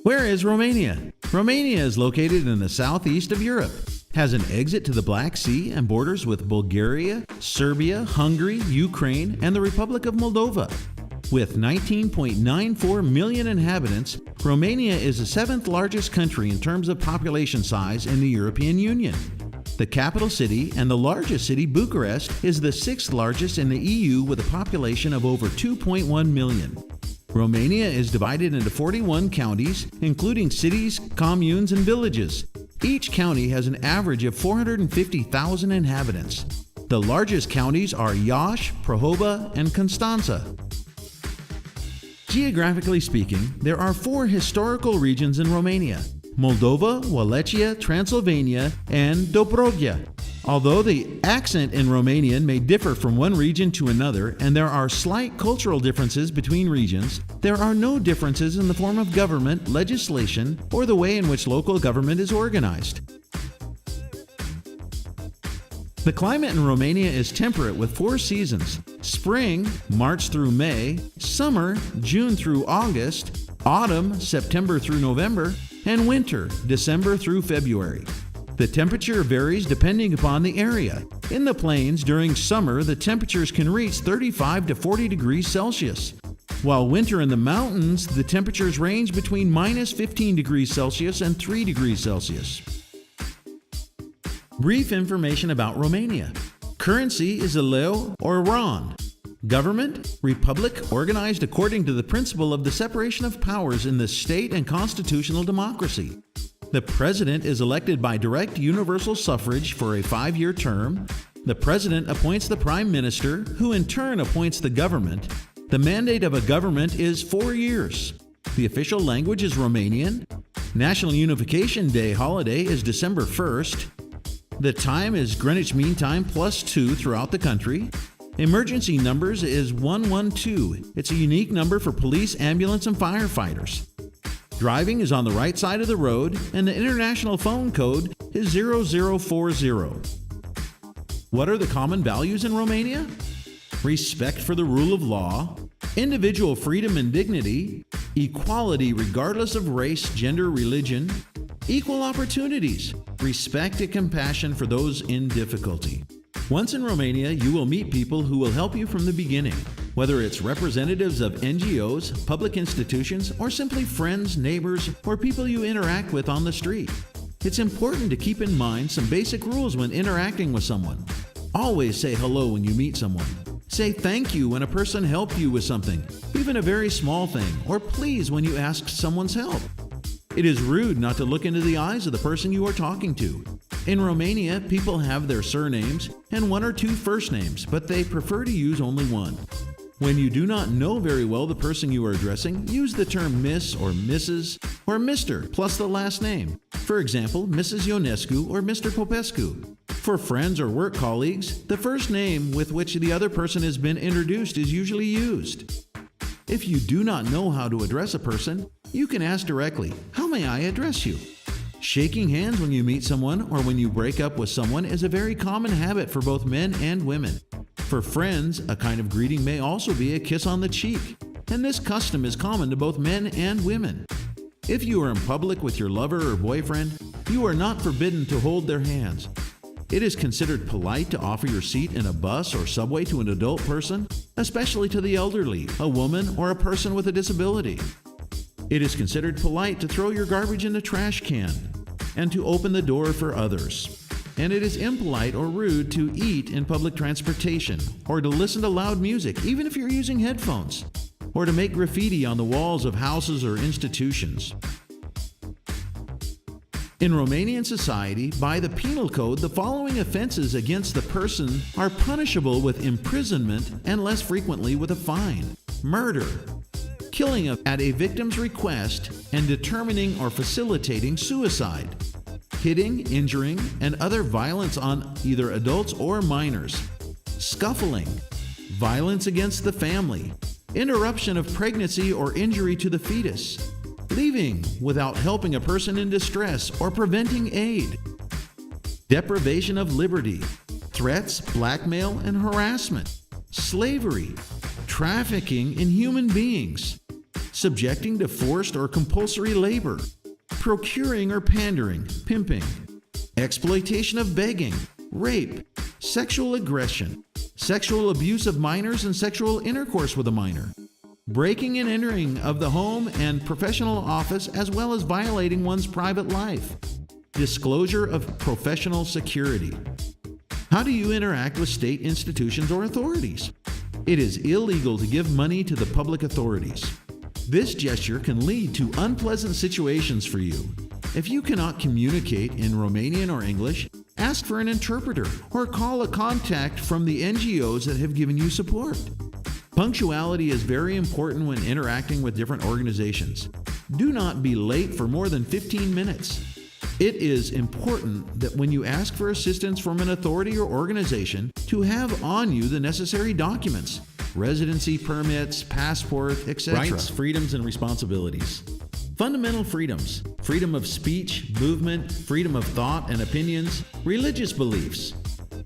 Where is Romania? Romania is located in the southeast of Europe, has an exit to the Black Sea and borders with Bulgaria, Serbia, Hungary, Ukraine, and the Republic of Moldova. With 19.94 million inhabitants, Romania is the seventh largest country in terms of population size in the European Union. The capital city and the largest city, Bucharest, is the sixth largest in the EU with a population of over 2.1 million. Romania is divided into 41 counties, including cities, communes, and villages. Each county has an average of 450,000 inhabitants. The largest counties are Iași, Prahova, and Constanța. Geographically speaking, there are four historical regions in Romania: Moldova, Wallachia, Transylvania, and Dobrogea. Although the accent in Romanian may differ from one region to another and there are slight cultural differences between regions, there are no differences in the form of government, legislation, or the way in which local government is organized. The climate in Romania is temperate with four seasons: spring, March through May, summer, June through August, autumn, September through November, and winter, December through February. The temperature varies depending upon the area. In the plains, during summer, the temperatures can reach 35 to 40 degrees Celsius. While winter in the mountains, the temperatures range between minus 15 degrees Celsius and 3 degrees Celsius. Brief information about Romania. Currency is a leu or ron. Government, republic organized according to the principle of the separation of powers in the state and constitutional democracy. The president is elected by direct universal suffrage for a 5-year term. The president appoints the prime minister, who in turn appoints the government. The mandate of a government is 4 years. The official language is Romanian. National Unification Day holiday is December 1st. The time is Greenwich Mean Time +2 throughout the country. Emergency numbers is 112. It's a unique number for police, ambulance, and firefighters. Driving is on the right side of the road, and the international phone code is 0040. What are the common values in Romania? Respect for the rule of law, individual freedom and dignity, equality regardless of race, gender, religion, equal opportunities, respect and compassion for those in difficulty. Once in Romania, you will meet people who will help you from the beginning, whether it's representatives of NGOs, public institutions, or simply friends, neighbors, or people you interact with on the street. It's important to keep in mind some basic rules when interacting with someone. Always say hello when you meet someone. Say thank you when a person helped you with something, even a very small thing, or please when you ask someone's help. It is rude not to look into the eyes of the person you are talking to. In Romania, people have their surnames and one or two first names, but they prefer to use only one. When you do not know very well the person you are addressing, use the term Miss or Mrs. or Mr. plus the last name. For example, Mrs. Ionescu or Mr. Popescu. For friends or work colleagues, the first name with which the other person has been introduced is usually used. If you do not know how to address a person, you can ask directly, "How may I address you?" Shaking hands when you meet someone or when you break up with someone is a very common habit for both men and women. For friends, a kind of greeting may also be a kiss on the cheek, and this custom is common to both men and women. If you are in public with your lover or boyfriend, you are not forbidden to hold their hands. It is considered polite to offer your seat in a bus or subway to an adult person, especially to the elderly, a woman, or a person with a disability. It is considered polite to throw your garbage in the trash can and to open the door for others. And it is impolite or rude to eat in public transportation or to listen to loud music, even if you're using headphones, or to make graffiti on the walls of houses or institutions. In Romanian society, by the penal code, the following offenses against the person are punishable with imprisonment and less frequently with a fine: murder, killing at a victim's request, and determining or facilitating suicide, hitting, injuring, and other violence on either adults or minors, scuffling, violence against the family, interruption of pregnancy or injury to the fetus, leaving without helping a person in distress or preventing aid, deprivation of liberty, threats, blackmail, and harassment, slavery, trafficking in human beings, subjecting to forced or compulsory labor, procuring or pandering, pimping, exploitation of begging, rape, sexual aggression, sexual abuse of minors and sexual intercourse with a minor, breaking and entering of the home and professional office as well as violating one's private life, disclosure of professional security. How do you interact with state institutions or authorities? It is illegal to give money to the public authorities. This gesture can lead to unpleasant situations for you. If you cannot communicate in Romanian or English, ask for an interpreter or call a contact from the NGOs that have given you support. Punctuality is very important when interacting with different organizations. Do not be late for more than 15 minutes. It is important that when you ask for assistance from an authority or organization to have on you the necessary documents, residency permits, passport, etc. Rights, freedoms, and responsibilities. Fundamental freedoms: freedom of speech, movement, freedom of thought and opinions, religious beliefs.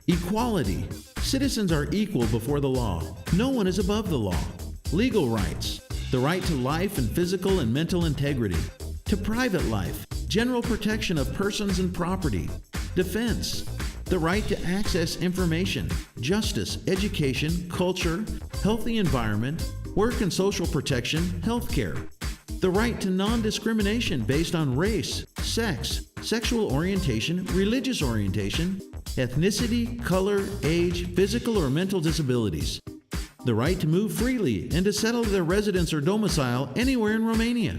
Equality: citizens are equal before the law. No one is above the law. Legal rights: the right to life and physical and mental integrity, to private life, general protection of persons and property, defense, the right to access information, justice, education, culture, healthy environment, work and social protection, healthcare, the right to non-discrimination based on race, sex, sexual orientation, religious orientation, ethnicity, color, age, physical or mental disabilities, the right to move freely and to settle their residence or domicile anywhere in Romania,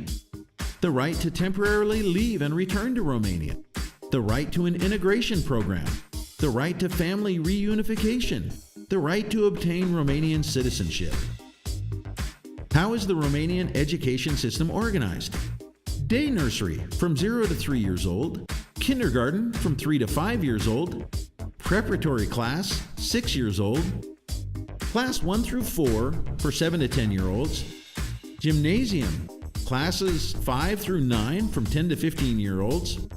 the right to temporarily leave and return to Romania, the right to an integration program, the right to family reunification, the right to obtain Romanian citizenship. How is the Romanian education system organized? Day nursery from 0 to 3 years old, kindergarten from 3 to 5 years old, preparatory class 6 years old, class 1 through 4 for 7 to 10-year-olds, gymnasium classes 5 through 9 from 10 to 15-year-olds,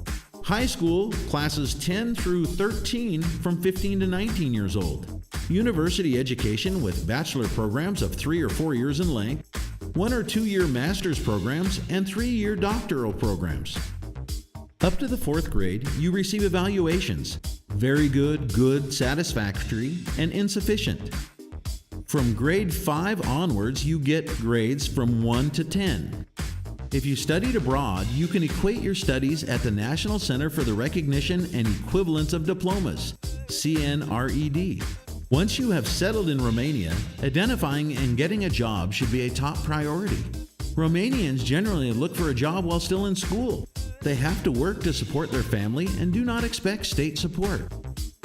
high school classes 10 through 13 from 15 to 19 years old, university education with bachelor programs of 3 or 4 years in length, 1 or 2 year master's programs, and 3-year doctoral programs. Up to the 4th grade, you receive evaluations: very good, good, satisfactory, and insufficient. From grade 5 onwards, you get grades from 1 to 10. If you studied abroad, you can equate your studies at the National Center for the Recognition and Equivalence of Diplomas, CNRED. Once you have settled in Romania, identifying and getting a job should be a top priority. Romanians generally look for a job while still in school. They have to work to support their family and do not expect state support.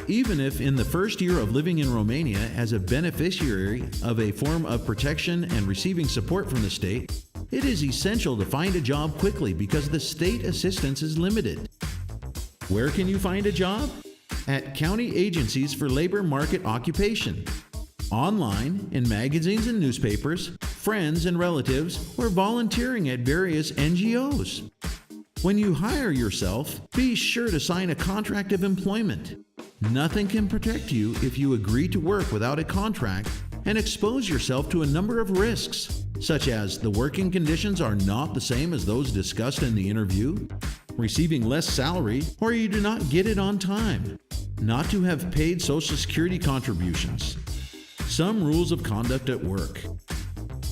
Even if in the first year of living in Romania as a beneficiary of a form of protection and receiving support from the state, it is essential to find a job quickly because the state assistance is limited. Where can you find a job? At county agencies for labor market occupation, online, in magazines and newspapers, friends and relatives, or volunteering at various NGOs. When you hire yourself, be sure to sign a contract of employment. Nothing can protect you if you agree to work without a contract and expose yourself to a number of risks, such as the working conditions are not the same as those discussed in the interview, receiving less salary, or you do not get it on time, not to have paid Social Security contributions. Some rules of conduct at work.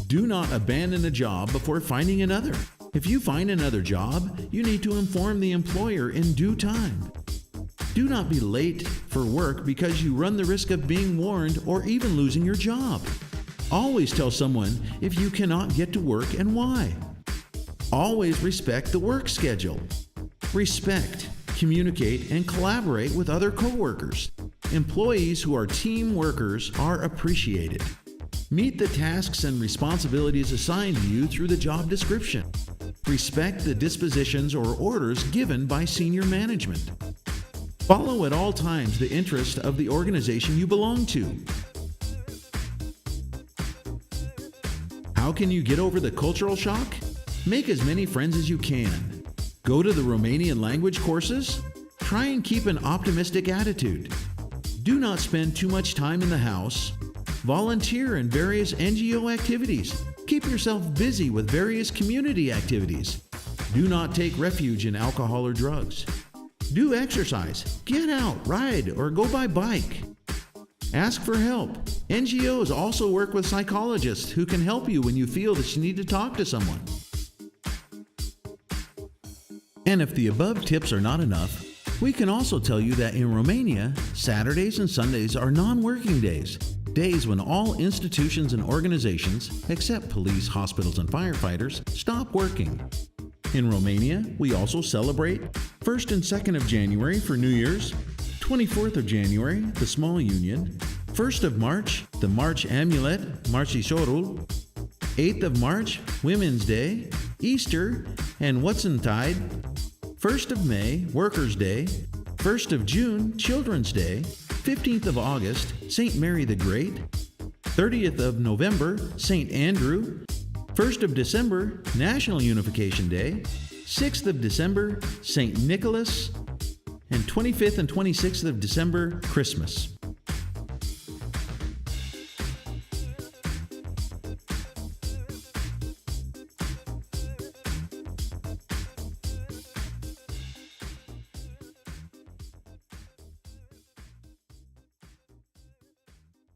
Do not abandon a job before finding another. If you find another job, you need to inform the employer in due time. Do not be late for work because you run the risk of being warned or even losing your job. Always tell someone if you cannot get to work and why. Always respect the work schedule. Respect, communicate, and collaborate with other coworkers. Employees who are team workers are appreciated. Meet the tasks and responsibilities assigned to you through the job description. Respect the dispositions or orders given by senior management. Follow at all times the interest of the organization you belong to. How can you get over the cultural shock? Make as many friends as you can. Go to the Romanian language courses. Try and keep an optimistic attitude. Do not spend too much time in the house. Volunteer in various NGO activities. Keep yourself busy with various community activities. Do not take refuge in alcohol or drugs. Do exercise. Get out, ride, or go by bike. Ask for help. NGOs also work with psychologists who can help you when you feel that you need to talk to someone. And if the above tips are not enough, we can also tell you that in Romania, Saturdays and Sundays are non-working days, days when all institutions and organizations, except police, hospitals, and firefighters, stop working. In Romania, we also celebrate 1st and 2nd of January for New Year's, 24th of January, the Small Union, 1st of March, the March Amulet, Marțișorul, 8th of March, Women's Day, Easter, and Whitsuntide, 1st of May, Workers' Day, 1st of June, Children's Day, 15th of August, St. Mary the Great, 30th of November, St. Andrew, 1st of December, National Unification Day, 6th of December, St. Nicholas, and 25th and 26th of December, Christmas.